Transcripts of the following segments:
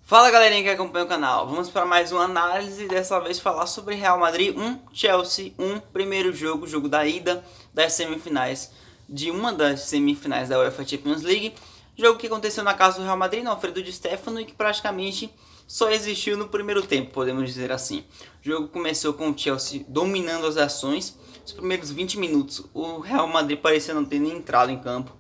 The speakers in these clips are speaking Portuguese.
Fala galerinha que acompanha o canal, vamos para mais uma análise, dessa vez falar sobre Real Madrid 1, Chelsea 1, primeiro jogo da ida das semifinais, de uma das semifinais da UEFA Champions League, jogo que aconteceu na casa do Real Madrid, no Alfredo Di Stéfano, e que praticamente só existiu no primeiro tempo, podemos dizer assim. O jogo começou com o Chelsea dominando as ações, os primeiros 20 minutos o Real Madrid parecia não ter nem entrado em campo,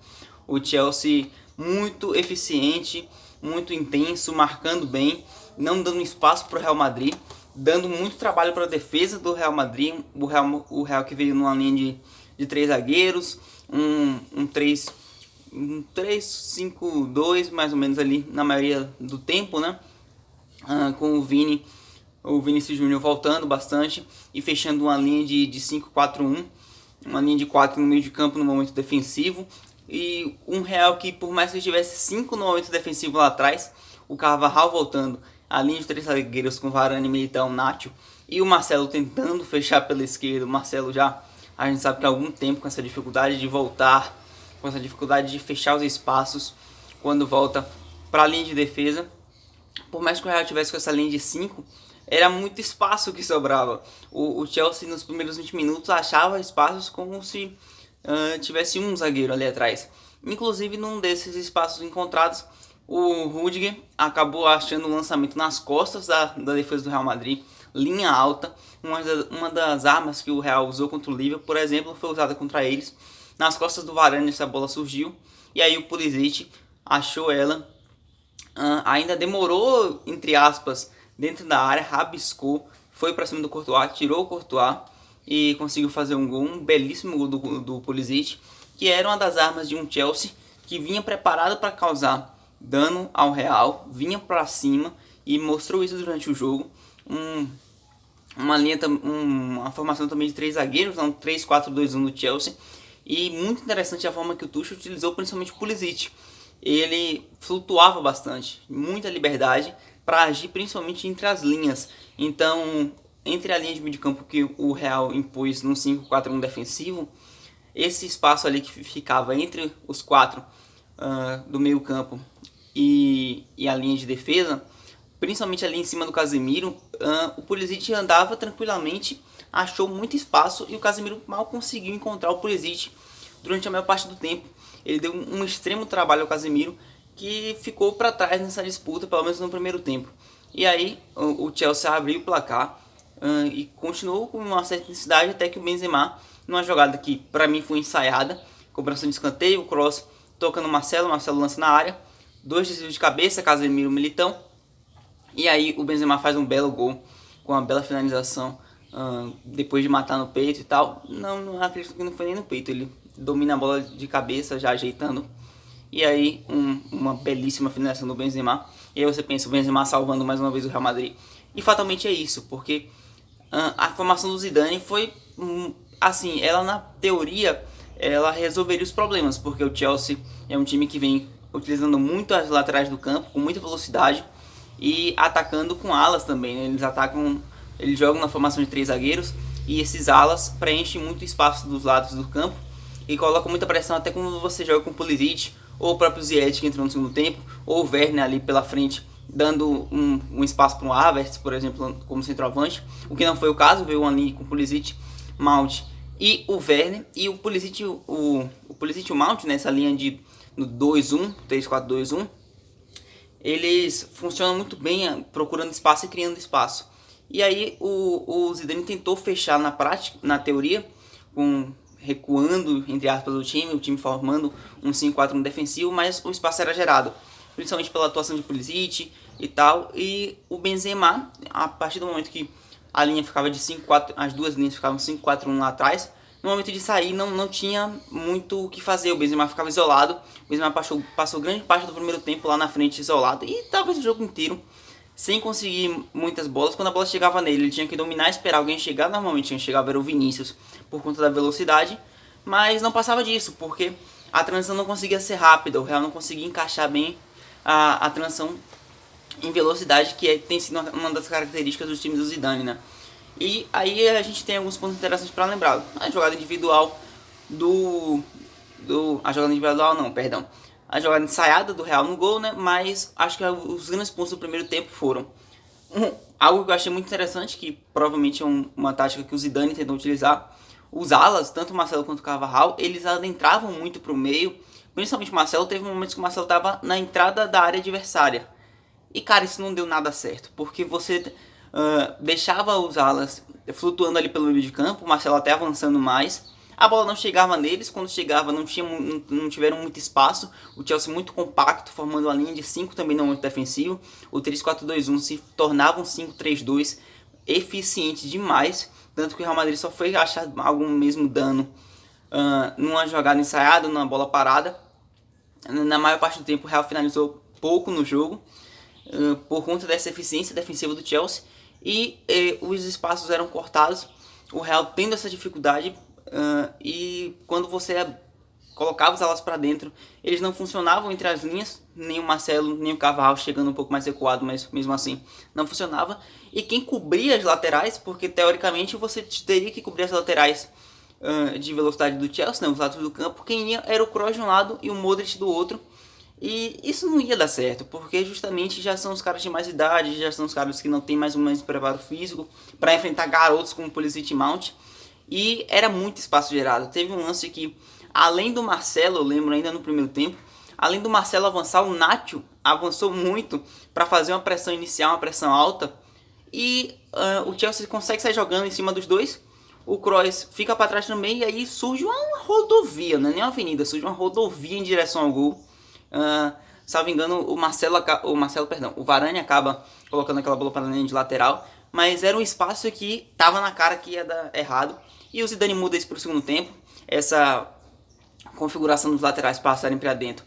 o Chelsea muito eficiente, muito intenso, marcando bem, não dando espaço para o Real Madrid, dando muito trabalho para a defesa do Real Madrid, o Real que veio numa linha de três zagueiros, um 3-5-2 mais ou menos ali na maioria do tempo, né? Com o Vinícius Júnior voltando bastante e fechando uma linha de 5-4-1, uma linha de 4 no meio de campo no momento defensivo. E um Real que, por mais que tivesse 5 no momento defensivo lá atrás, o Carvajal voltando, a linha de 3 zagueiros com Varane, Militão, Nacho e o Marcelo tentando fechar pela esquerda. O Marcelo já, a gente sabe que há algum tempo com essa dificuldade de voltar, com essa dificuldade de fechar os espaços quando volta para a linha de defesa. Por mais que o Real tivesse com essa linha de 5, era muito espaço que sobrava. O Chelsea nos primeiros 20 minutos achava espaços como se tivesse um zagueiro ali atrás. Inclusive num desses espaços encontrados, o Rudiger acabou achando o lançamento nas costas da defesa do Real Madrid, linha alta. Uma das armas que o Real usou contra o Liverpool, por exemplo, foi usada contra eles. Nas costas do Varane essa bola surgiu, e aí o Pulisic achou ela, ainda demorou, entre aspas, dentro da área, rabiscou, foi para cima do Courtois, tirou o Courtois e conseguiu fazer um gol, um belíssimo gol do Pulisic, que era uma das armas de um Chelsea que vinha preparado para causar dano ao Real, vinha para cima e mostrou isso durante o jogo. Uma formação também de 3 zagueiros, um 3-4-2-1 do Chelsea, e muito interessante a forma que o Tuchel utilizou, principalmente o Pulisic. Ele flutuava bastante, muita liberdade para agir principalmente entre as linhas. Então, entre a linha de meio de campo que o Real impôs no 5-4-1 defensivo, esse espaço ali que ficava entre os 4 do meio campo e a linha de defesa, principalmente ali em cima do Casemiro, o Pulisic andava tranquilamente, achou muito espaço e o Casemiro mal conseguiu encontrar o Pulisic durante a maior parte do tempo. Ele deu um extremo trabalho ao Casemiro, que ficou para trás nessa disputa, pelo menos no primeiro tempo. E aí o Chelsea abriu o placar e continuou com uma certa intensidade até que o Benzema, numa jogada que para mim foi ensaiada, cobrança de escanteio, o cross toca no Marcelo lança na área, 2 desvios de cabeça, Casemiro, Militão, e aí o Benzema faz um belo gol com uma bela finalização, depois de matar no peito e tal. Não acredito que não foi nem no peito, ele domina a bola de cabeça já ajeitando, e aí uma belíssima finalização do Benzema. E aí você pensa, o Benzema salvando mais uma vez o Real Madrid. E fatalmente é isso, porque a formação do Zidane foi assim, ela na teoria ela resolveria os problemas, porque o Chelsea é um time que vem utilizando muito as laterais do campo, com muita velocidade, e atacando com alas também, né? Eles jogam na formação de 3 zagueiros, e esses alas preenchem muito espaço dos lados do campo e colocam muita pressão até quando você joga com o Pulisic, ou o próprio Ziyech que entrou no segundo tempo, ou o Werner ali pela frente, dando um espaço para um Havertz, por exemplo, como centroavante, o que não foi o caso. Veio uma linha com o Pulisic, Mount e o Werner, e o Pulisic e o Mount nessa linha no 2-1, 3-4-2-1, eles funcionam muito bem procurando espaço e criando espaço. E aí o Zidane tentou fechar na prática, na teoria, recuando, entre aspas, o time formando um 5-4-1 defensivo, mas o espaço era gerado, principalmente pela atuação de Pulisic e tal. E o Benzema, a partir do momento que a linha ficava de 5-4, as duas linhas ficavam 5-4-1 lá atrás, no momento de sair não tinha muito o que fazer, o Benzema ficava isolado. O Benzema passou grande parte do primeiro tempo lá na frente isolado, e talvez o jogo inteiro sem conseguir muitas bolas. Quando a bola chegava nele, ele tinha que dominar e esperar alguém chegar. Normalmente quem chegava era o Vinícius, por conta da velocidade, mas não passava disso, porque a transição não conseguia ser rápida, o Real não conseguia encaixar bem a transição em velocidade, que tem sido uma das características do time do Zidane, né? E aí a gente tem alguns pontos interessantes para lembrar. A jogada individual a jogada individual não, perdão. a jogada ensaiada do Real no gol, né? Mas acho que os grandes pontos do primeiro tempo foram algo que eu achei muito interessante, que provavelmente é uma tática que o Zidane tentou utilizar. Os alas, tanto o Marcelo quanto o Carvajal, eles adentravam muito para o meio. Principalmente o Marcelo, teve momentos que o Marcelo estava na entrada da área adversária. E cara, isso não deu nada certo, porque você deixava os alas flutuando ali pelo meio de campo, o Marcelo até avançando mais. A bola não chegava neles, quando chegava não tiveram muito espaço. O Chelsea muito compacto, formando uma linha de 5 também não muito defensivo. O 3-4-2-1 se tornava um 5-3-2 eficiente demais. Tanto que o Real Madrid só foi achar algum mesmo dano numa jogada ensaiada, numa bola parada. Na maior parte do tempo o Real finalizou pouco no jogo, por conta dessa eficiência defensiva do Chelsea. E os espaços eram cortados, o Real tendo essa dificuldade. E quando você colocava os alas para dentro, eles não funcionavam entre as linhas, nem o Marcelo, nem o Carvajal chegando um pouco mais recuado, mas mesmo assim não funcionava. E quem cobria as laterais, porque teoricamente você teria que cobrir as laterais de velocidade do Chelsea, né, os lados do campo, quem ia era o Kroos de um lado e o Modric do outro. E isso não ia dar certo, porque justamente já são os caras de mais idade, já são os caras que não tem mais ou menos preparo físico para enfrentar garotos como Pulisic e Mount. E era muito espaço gerado. Teve um lance que, além do Marcelo, eu lembro ainda no primeiro tempo, além do Marcelo avançar, o Nacho avançou muito para fazer uma pressão inicial, uma pressão alta. E o Chelsea consegue sair jogando em cima dos dois. O Kroos fica para trás também e aí surge uma rodovia, não é nem uma avenida, surge uma rodovia em direção ao gol. Salvo engano, o Varane acaba colocando aquela bola para a linha de lateral. Mas era um espaço que estava na cara que ia dar errado. E o Zidane muda isso para o segundo tempo. Essa configuração dos laterais passarem para dentro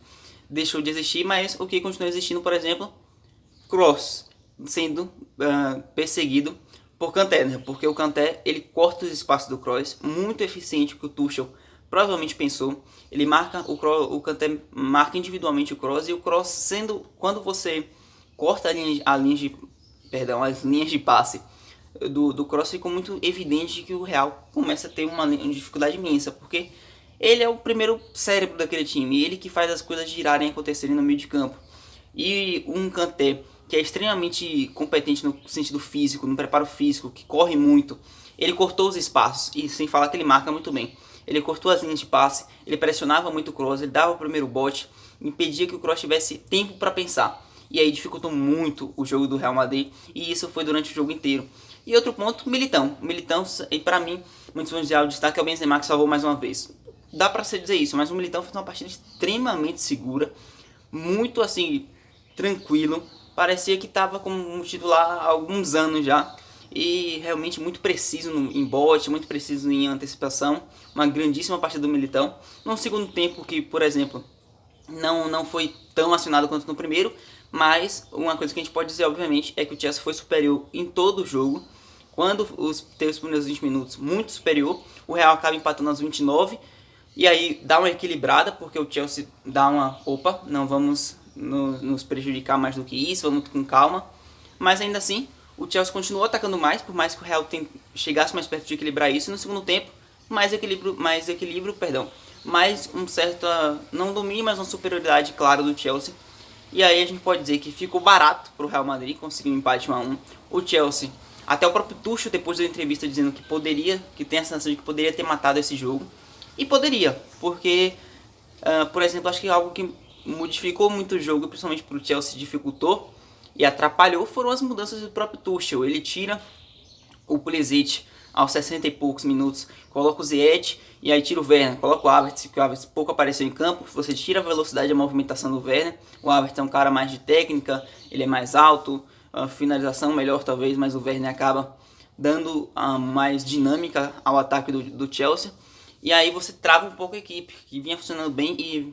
deixou de existir, mas o que continua existindo, por exemplo, Kroos sendo perseguido por Kanté, né? Porque o Kanté ele corta os espaços do Kroos, muito eficiente, que o Tuchel provavelmente pensou. Ele marca o Kanté marca individualmente o Kroos, e o Kroos sendo, quando você corta as linhas de passe do Kroos, ficou muito evidente que o Real começa a ter uma dificuldade imensa, porque ele é o primeiro cérebro daquele time, ele que faz as coisas girarem e acontecerem no meio de campo. E um Kanté que é extremamente competente no sentido físico, no preparo físico, que corre muito, ele cortou os espaços, e sem falar que ele marca muito bem. Ele cortou as linhas de passe, ele pressionava muito o Kroos, ele dava o primeiro bote, impedia que o Kroos tivesse tempo para pensar. E aí dificultou muito o jogo do Real Madrid, e isso foi durante o jogo inteiro. E outro ponto, Militão. Militão, e para mim, muitos vão dizer, o destaque é o Benzema, que salvou mais uma vez. Dá pra se dizer isso, mas o Militão fez uma partida extremamente segura, muito assim, tranquilo. Parecia que estava como titular há alguns anos já. E realmente muito preciso em bote, muito preciso em antecipação. Uma grandíssima partida do Militão. Num segundo tempo que, por exemplo, não foi tão acionado quanto no primeiro. Mas uma coisa que a gente pode dizer, obviamente, é que o Chelsea foi superior em todo o jogo. Quando teve os primeiros 20 minutos, muito superior. O Real acaba empatando aos 29. E aí dá uma equilibrada, porque o Chelsea dá uma... Opa, não vamos nos prejudicar mais do que isso, vamos com calma. Mas ainda assim, o Chelsea continuou atacando mais, por mais que o Real chegasse mais perto de equilibrar isso. E no segundo tempo, mais um certo, não domínio, mas uma superioridade clara do Chelsea. E aí a gente pode dizer que ficou barato para o Real Madrid conseguir um empate 1-1. O Chelsea, até o próprio Tuchel depois da entrevista dizendo que tem a sensação de que poderia ter matado esse jogo. E poderia, porque, por exemplo, acho que algo que modificou muito o jogo, principalmente para o Chelsea, dificultou e atrapalhou, foram as mudanças do próprio Tuchel. Ele tira o Pulisic aos 60 e poucos minutos, coloca o Ziyech e aí tira o Werner, coloca o Havertz, que o Havertz pouco apareceu em campo. Você tira a velocidade e a movimentação do Werner. O Havertz é um cara mais de técnica, ele é mais alto, a finalização melhor talvez, mas o Werner acaba dando mais dinâmica ao ataque do Chelsea. E aí você trava um pouco a equipe, que vinha funcionando bem, e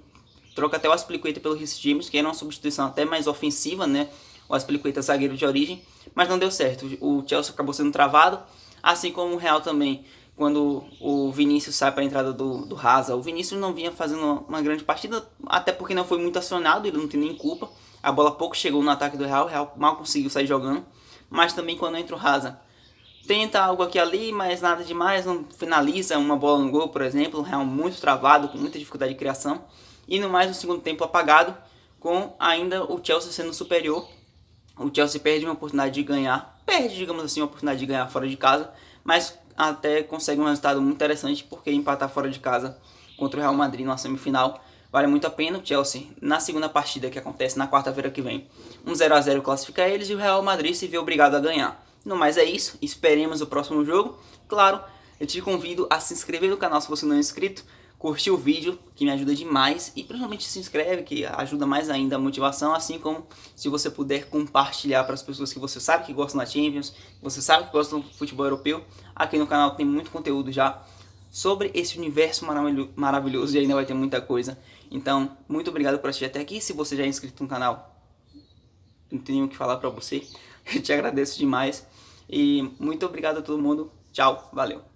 troca até o Azpilicueta pelo Reece James, que era uma substituição até mais ofensiva, né? O Azpilicueta zagueiro de origem, mas não deu certo. O Chelsea acabou sendo travado, assim como o Real também, quando o Vinícius sai para a entrada do Hazard. O Vinícius não vinha fazendo uma grande partida, até porque não foi muito acionado, ele não tem nem culpa. A bola pouco chegou no ataque do Real, o Real mal conseguiu sair jogando, mas também quando entra o Hazard, tenta algo aqui ali, mas nada demais, não finaliza uma bola no gol, por exemplo. O Real muito travado, com muita dificuldade de criação. E no mais, o segundo tempo apagado, com ainda o Chelsea sendo superior. O Chelsea perde uma oportunidade de ganhar, perde, digamos assim, uma oportunidade de ganhar fora de casa, mas até consegue um resultado muito interessante, porque empatar fora de casa contra o Real Madrid numa semifinal vale muito a pena. O Chelsea, na segunda partida que acontece na quarta-feira que vem, 1-0 classifica eles e o Real Madrid se vê obrigado a ganhar. No mais é isso, esperemos o próximo jogo. Claro, eu te convido a se inscrever no canal se você não é inscrito, curtir o vídeo, que me ajuda demais, e principalmente se inscreve, que ajuda mais ainda a motivação, assim como se você puder compartilhar para as pessoas que você sabe que gostam da Champions, que você sabe que gostam do futebol europeu. Aqui no canal tem muito conteúdo já sobre esse universo maravilhoso e ainda vai ter muita coisa. Então, muito obrigado por assistir até aqui. Se você já é inscrito no canal, não tenho o que falar para você. Eu te agradeço demais. E muito obrigado a todo mundo. Tchau, valeu.